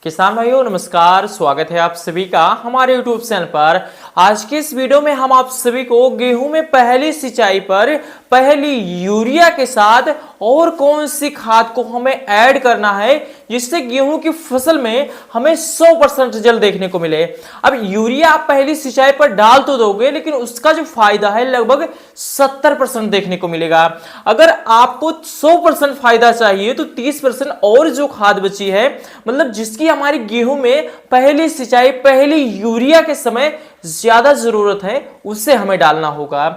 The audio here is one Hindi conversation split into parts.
किसान भाइयों नमस्कार, स्वागत है आप सभी का हमारे YouTube चैनल पर। आज के इस वीडियो में हम आप सभी को गेहूं में पहली सिंचाई पर पहली यूरिया के साथ और कौन सी खाद को हमें ऐड करना है जिससे गेहूं की फसल में हमें 100% रिजल्ट देखने को मिले। अब यूरिया आप पहली सिंचाई पर डाल तो दोगे, लेकिन उसका जो फायदा है लगभग 70% देखने को मिलेगा। अगर आपको 100% फायदा चाहिए तो 30% और जो खाद बची है, मतलब जिसकी हमारी गेहूं में पहली सिंचाई पहली यूरिया के समय ज्यादा जरूरत है, उसे हमें डालना होगा।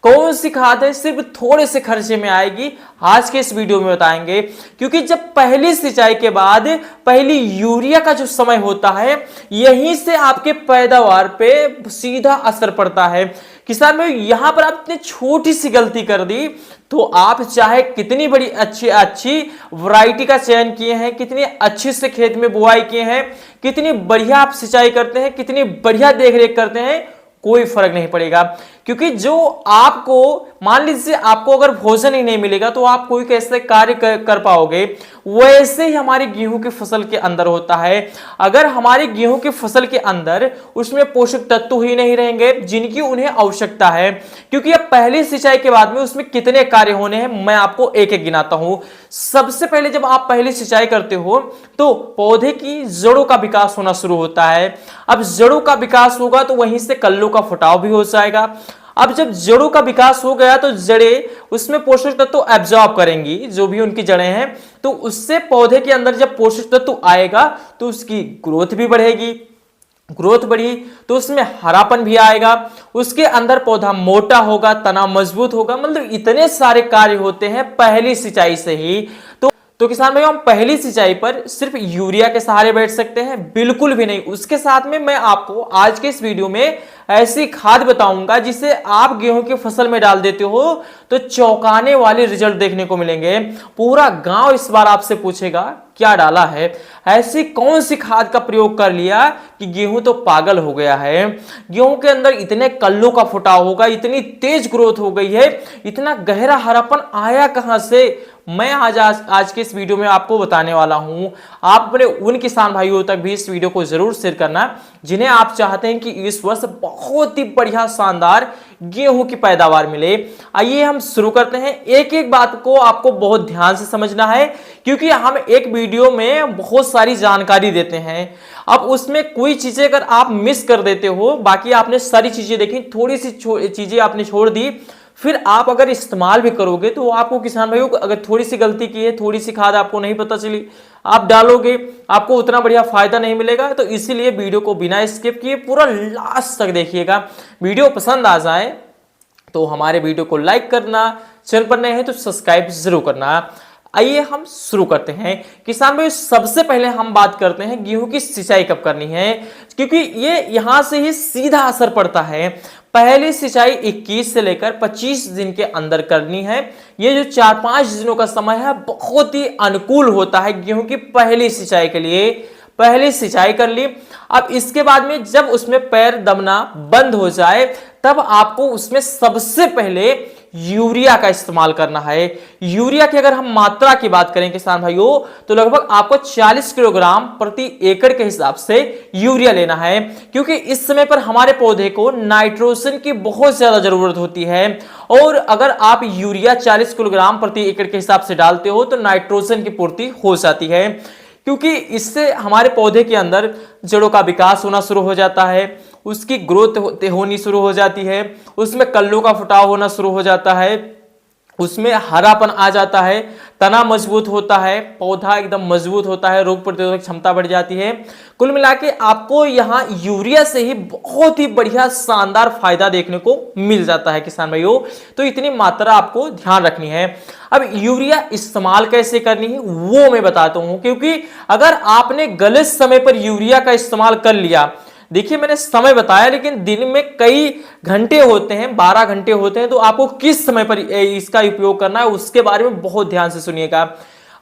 कौन सी खाद है सिर्फ थोड़े से खर्चे में आएगी, आज के इस वीडियो में बताएंगे। क्योंकि जब पहली सिंचाई के बाद पहली यूरिया का जो समय होता है, यहीं से आपके पैदावार पे सीधा असर पड़ता है। किसान भाई, यहां पर आपने छोटी सी गलती कर दी तो आप चाहे कितनी बड़ी अच्छी वैरायटी का चयन किए हैं, कितनी अच्छी से खेत में बुआई किए हैं, कितनी बढ़िया आप सिंचाई करते हैं, कितनी बढ़िया देखरेख करते हैं, कोई फर्क नहीं पड़ेगा। क्योंकि जो आपको, मान लीजिए आपको अगर भोजन ही नहीं मिलेगा तो आप कोई कैसे कार्य कर पाओगे। वैसे ही हमारी गेहूं की फसल के अंदर होता है। अगर हमारी गेहूं की फसल के अंदर उसमें पोषक तत्व ही नहीं रहेंगे जिनकी उन्हें आवश्यकता है, क्योंकि अब पहली सिंचाई के बाद में उसमें कितने कार्य होने हैं मैं आपको एक एक गिनाता हूं। सबसे पहले जब आप पहली सिंचाई करते हो तो पौधे की जड़ों का विकास होना शुरू होता है। अब जड़ों का विकास होगा तो वहीं से कल्लों का फुटाव भी हो जाएगा। अब जब जड़ों का विकास हो गया तो जड़ें उसमें पोषक तत्व एब्जॉर्ब करेंगी, जो भी उनकी जड़ें हैं, तो उससे पौधे के अंदर जब पोषक तत्व आएगा तो उसकी ग्रोथ भी बढ़ेगी। ग्रोथ बढ़ी तो उसमें हरापन भी आएगा, उसके अंदर पौधा मोटा होगा, तना मजबूत होगा। मतलब इतने सारे कार्य होते हैं पहली सिंचाई से ही। तो किसान भाई, हम पहली सिंचाई पर सिर्फ यूरिया के सहारे बैठ सकते हैं? बिल्कुल भी नहीं। उसके साथ में मैं आपको आज के इस वीडियो में ऐसी खाद बताऊंगा जिसे आप गेहूं की फसल में डाल देते हो तो चौंकाने वाले रिजल्ट देखने को मिलेंगे। पूरा गांव इस बार आपसे पूछेगा क्या डाला है, ऐसी कौन सी खाद का प्रयोग कर लिया कि गेहूं तो पागल हो गया है। गेहूं के अंदर इतने कल्लों का फुटाव होगा, इतनी तेज ग्रोथ हो गई है, इतना गहरा हरापन आया कहां से, मैं आज के इस वीडियो में आपको बताने वाला हूं। आप अपने उन किसान भाइयों तक भी इस वीडियो को जरूर शेयर करना जिन्हें आप चाहते हैं कि इस वर्ष बहुत ही बढ़िया शानदार गेहूं की पैदावार मिले। आइए हम शुरू करते हैं। एक एक बात को आपको बहुत ध्यान से समझना है, क्योंकि हम एक वीडियो में बहुत सारी जानकारी देते हैं। अब उसमें कोई चीजें अगर आप मिस कर देते हो, बाकी आपने सारी चीजें देखी, थोड़ी सी चीजें आपने छोड़ दी, फिर आप अगर इस्तेमाल भी करोगे तो आपको, किसान भाइयों, अगर थोड़ी सी गलती की है, थोड़ी सी खाद आपको नहीं पता चली, आप डालोगे, आपको उतना बढ़िया फायदा नहीं मिलेगा। तो इसीलिए वीडियो को बिना स्किप किए पूरा लास्ट तक देखिएगा। वीडियो पसंद आ जाए तो हमारे वीडियो को लाइक करना, चैनल पर नए हैं तो सब्सक्राइब जरूर करना। आइए हम शुरू करते हैं। किसान भाई, सबसे पहले हम बात करते हैं गेहूं की सिंचाई कब करनी है, क्योंकि ये यहां से ही सीधा असर पड़ता है। पहली सिंचाई 21 से लेकर 25 दिन के अंदर करनी है। ये जो 4-5 दिनों का समय है बहुत ही अनुकूल होता है गेहूं की पहली सिंचाई के लिए। पहली सिंचाई कर ली, अब इसके बाद में जब उसमें पैर दबना बंद हो जाए तब आपको उसमें सबसे पहले यूरिया का इस्तेमाल करना है। यूरिया की अगर हम मात्रा की बात करें किसान भाइयों, तो लगभग आपको 40 किलोग्राम प्रति एकड़ के हिसाब से यूरिया लेना है, क्योंकि इस समय पर हमारे पौधे को नाइट्रोजन की बहुत ज्यादा जरूरत होती है। और अगर आप यूरिया 40 किलोग्राम प्रति एकड़ के हिसाब से डालते हो तो नाइट्रोजन की पूर्ति हो जाती है, क्योंकि इससे हमारे पौधे के अंदर जड़ों का विकास होना शुरू हो जाता है, उसकी ग्रोथ होनी शुरू हो जाती है, उसमें कल्लों का फुटाव होना शुरू हो जाता है, उसमें हरापन आ जाता है, तना मजबूत होता है, पौधा एकदम मजबूत होता है, रोग प्रतिरोधक क्षमता बढ़ जाती है। कुल मिला के आपको यहाँ यूरिया से ही बहुत ही बढ़िया शानदार फायदा देखने को मिल जाता है किसान भाइयों। तो इतनी मात्रा आपको ध्यान रखनी है। अब यूरिया इस्तेमाल कैसे करनी है वो मैं बताता हूं, क्योंकि अगर आपने गलत समय पर यूरिया का इस्तेमाल कर लिया, देखिए मैंने समय बताया, लेकिन दिन में कई घंटे होते हैं, 12 घंटे होते हैं, तो आपको किस समय पर इसका उपयोग करना है उसके बारे में बहुत ध्यान से सुनिएगा।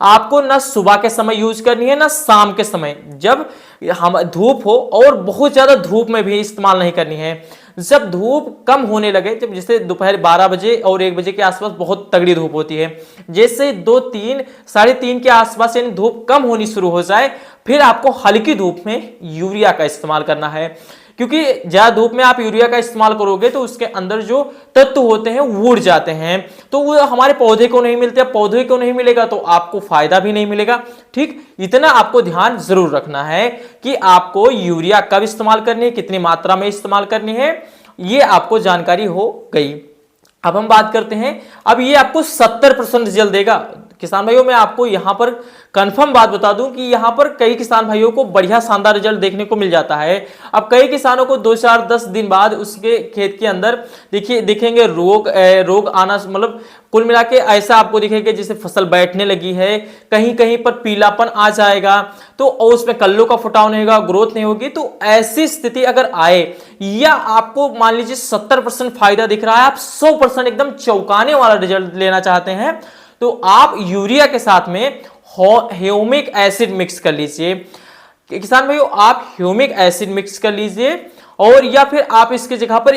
आपको ना सुबह के समय यूज करनी है ना शाम के समय, जब हम धूप हो, और बहुत ज्यादा धूप में भी इस्तेमाल नहीं करनी है। जब धूप कम होने लगे, जब जैसे दोपहर 12 बजे और 1 बजे के आसपास बहुत तगड़ी धूप होती है, जैसे 2, 3, 3:30 के आसपास यानी धूप कम होनी शुरू हो जाए, फिर आपको हल्की धूप में यूरिया का इस्तेमाल करना है, क्योंकि ज्यादा धूप में आप यूरिया का इस्तेमाल करोगे तो उसके अंदर जो तत्व होते हैं वो उड़ जाते हैं, तो वो हमारे पौधे को नहीं मिलते, पौधे को नहीं मिलेगा तो आपको फायदा भी नहीं मिलेगा। ठीक, इतना आपको ध्यान जरूर रखना है कि आपको यूरिया कब इस्तेमाल करनी है, कितनी मात्रा में इस्तेमाल करनी है, ये आपको जानकारी हो गई। अब हम बात करते हैं, अब ये आपको 70% रिजल्ट देगा। किसान भाइयों, मैं आपको यहां पर कंफर्म बात बता दूं कि यहां पर कई किसान भाइयों को बढ़िया शानदार रिजल्ट देखने को मिल जाता है। अब कई किसानों को 2-4-10 दिन बाद उसके खेत के अंदर दिखेंगे रोग आना, मतलब कुल मिला के ऐसा आपको दिखेगा जैसे फसल बैठने लगी है, कहीं कहीं पर पीलापन आ जाएगा, तो उसमें कल्लों का फुटाव नहीं होगा, ग्रोथ नहीं होगी। तो ऐसी स्थिति अगर आए या आपको मान लीजिए 70% फायदा दिख रहा है, आप 100% एकदम चौंकाने वाला रिजल्ट लेना चाहते हैं, तो आप यूरिया के साथ में ह्यूमिक एसिड मिक्स कर लीजिए। किसान भाइयों, आप ह्यूमिक एसिड मिक्स कर लीजिए, और या फिर आप इसके जगह पर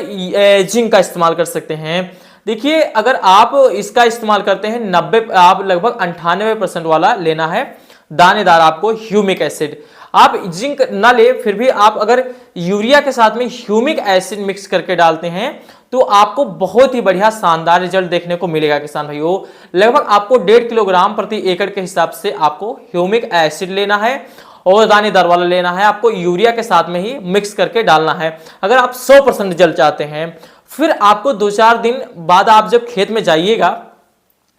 जिंक का इस्तेमाल कर सकते हैं। देखिए, अगर आप इसका इस्तेमाल करते हैं 90, आप लगभग 98% वाला लेना है दानेदार आपको ह्यूमिक एसिड। आप जिंक ना ले, फिर भी आप अगर यूरिया के साथ में ह्यूमिक एसिड मिक्स करके डालते हैं तो आपको बहुत ही बढ़िया शानदार रिजल्ट देखने को मिलेगा। किसान भाइयों, लगभग आपको 1.5 किलोग्राम प्रति एकड़ के हिसाब से आपको ह्यूमिक एसिड लेना है और दानेदार वाला लेना है, आपको यूरिया के साथ में ही मिक्स करके डालना है। अगर आप 100% रिजल्ट चाहते हैं, फिर आपको 2-4 दिन बाद आप जब खेत में जाइएगा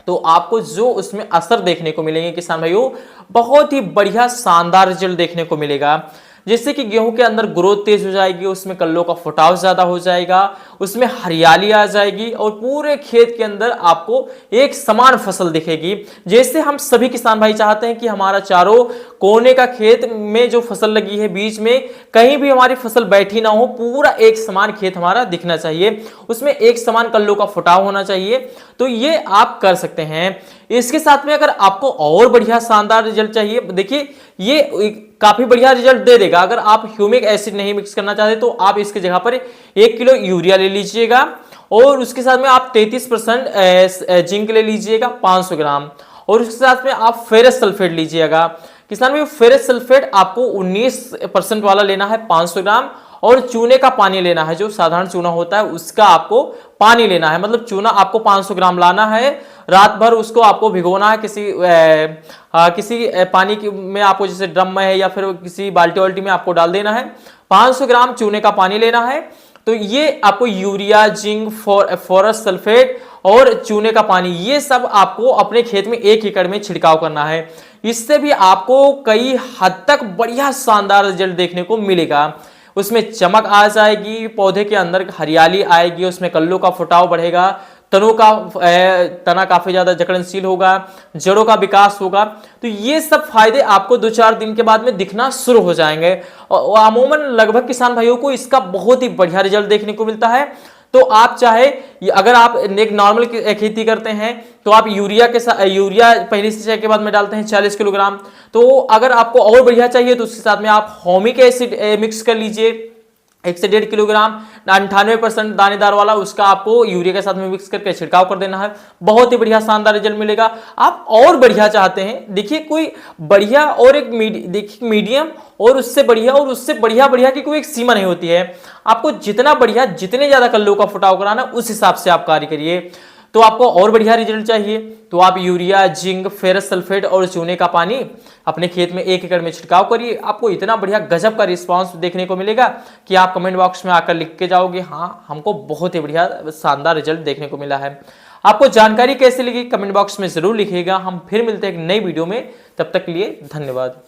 तो आपको जो उसमें असर देखने को मिलेंगे किसान भाइयों, बहुत ही बढ़िया शानदार रिजल्ट देखने को मिलेगा। जैसे कि गेहूं के अंदर ग्रोथ तेज हो जाएगी, उसमें कल्लों का फुटाव ज्यादा हो जाएगा, उसमें हरियाली आ जाएगी और पूरे खेत के अंदर आपको एक समान फसल दिखेगी। जैसे हम सभी किसान भाई चाहते हैं कि हमारा चारों कोने का खेत में जो फसल लगी है बीच में कहीं भी हमारी फसल बैठी ना हो, पूरा एक समान खेत हमारा दिखना चाहिए, उसमें एक समान कल्लों का फुटाव होना चाहिए। तो ये आप कर सकते हैं। इसके साथ में अगर आपको और बढ़िया शानदार रिजल्ट चाहिए, देखिए ये काफी बढ़िया रिजल्ट दे देगा। अगर आप ह्यूमिक एसिड नहीं मिक्स करना चाहते तो आप इसकी जगह पर 1 किलो यूरिया ले लीजिएगा और उसके साथ में आप 33% जिंक ले लीजिएगा 500 ग्राम, और उसके साथ में आप फेरस सल्फेट लीजिएगा। किसान भाई, फेरस सल्फेट आपको 19% वाला लेना है 500 ग्राम, और चूने का पानी लेना है, जो साधारण चूना होता है उसका आपको पानी लेना है। मतलब चूना आपको 500 ग्राम लाना है, रात भर उसको आपको भिगोना है किसी पानी में, आपको जैसे ड्रम में है या फिर किसी बाल्टी वाल्टी में आपको डाल देना है। 500 ग्राम चूने का पानी लेना है। तो ये आपको यूरिया, जिंक, फेरस सल्फेट और चूने का पानी, ये सब आपको अपने खेत में 1 एकड़ में छिड़काव करना है। इससे भी आपको कई हद तक बढ़िया शानदार रिजल्ट देखने को मिलेगा। उसमें चमक आ जाएगी, पौधे के अंदर हरियाली आएगी, उसमें कल्लों का फुटाव बढ़ेगा, तना काफी ज्यादा जकड़नशील होगा, जड़ों का विकास होगा। तो ये सब फायदे आपको 2-4 दिन के बाद में दिखना शुरू हो जाएंगे। और अमूमन लगभग किसान भाइयों को इसका बहुत ही बढ़िया रिजल्ट देखने को मिलता है। तो आप चाहे, अगर आप एक नॉर्मल खेती करते हैं तो आप यूरिया पहली सिंचाई के बाद में डालते हैं 40 किलोग्राम। तो अगर आपको और बढ़िया चाहिए तो उसके साथ में आप ह्यूमिक एसिड मिक्स कर लीजिए 1 से 1.5 किलोग्राम, 98% दानेदार वाला, उसका आपको यूरिया के साथ में मिक्स करके छिड़काव कर देना है। बहुत ही बढ़िया शानदार रिजल्ट मिलेगा। आप और बढ़िया चाहते हैं, देखिए कोई बढ़िया और एक मीडियम और उससे बढ़िया और उससे बढ़िया की कोई एक सीमा नहीं होती है। आपको जितना बढ़िया, जितने ज्यादा कल्लों का फुटाव कराना उस हिसाब से आप कार्य करिए। तो आपको और बढ़िया रिजल्ट चाहिए तो आप यूरिया, जिंक, फेरस सल्फेट और चूने का पानी अपने खेत में 1 एकड़ में छिड़काव करिए। आपको इतना बढ़िया गजब का रिस्पांस देखने को मिलेगा कि आप कमेंट बॉक्स में आकर लिख के जाओगे, हाँ हमको बहुत ही बढ़िया शानदार रिजल्ट देखने को मिला है। आपको जानकारी कैसी लगी कमेंट बॉक्स में जरूर लिखिएगा। हम फिर मिलते हैं एक नई वीडियो में, तब तक के लिए धन्यवाद।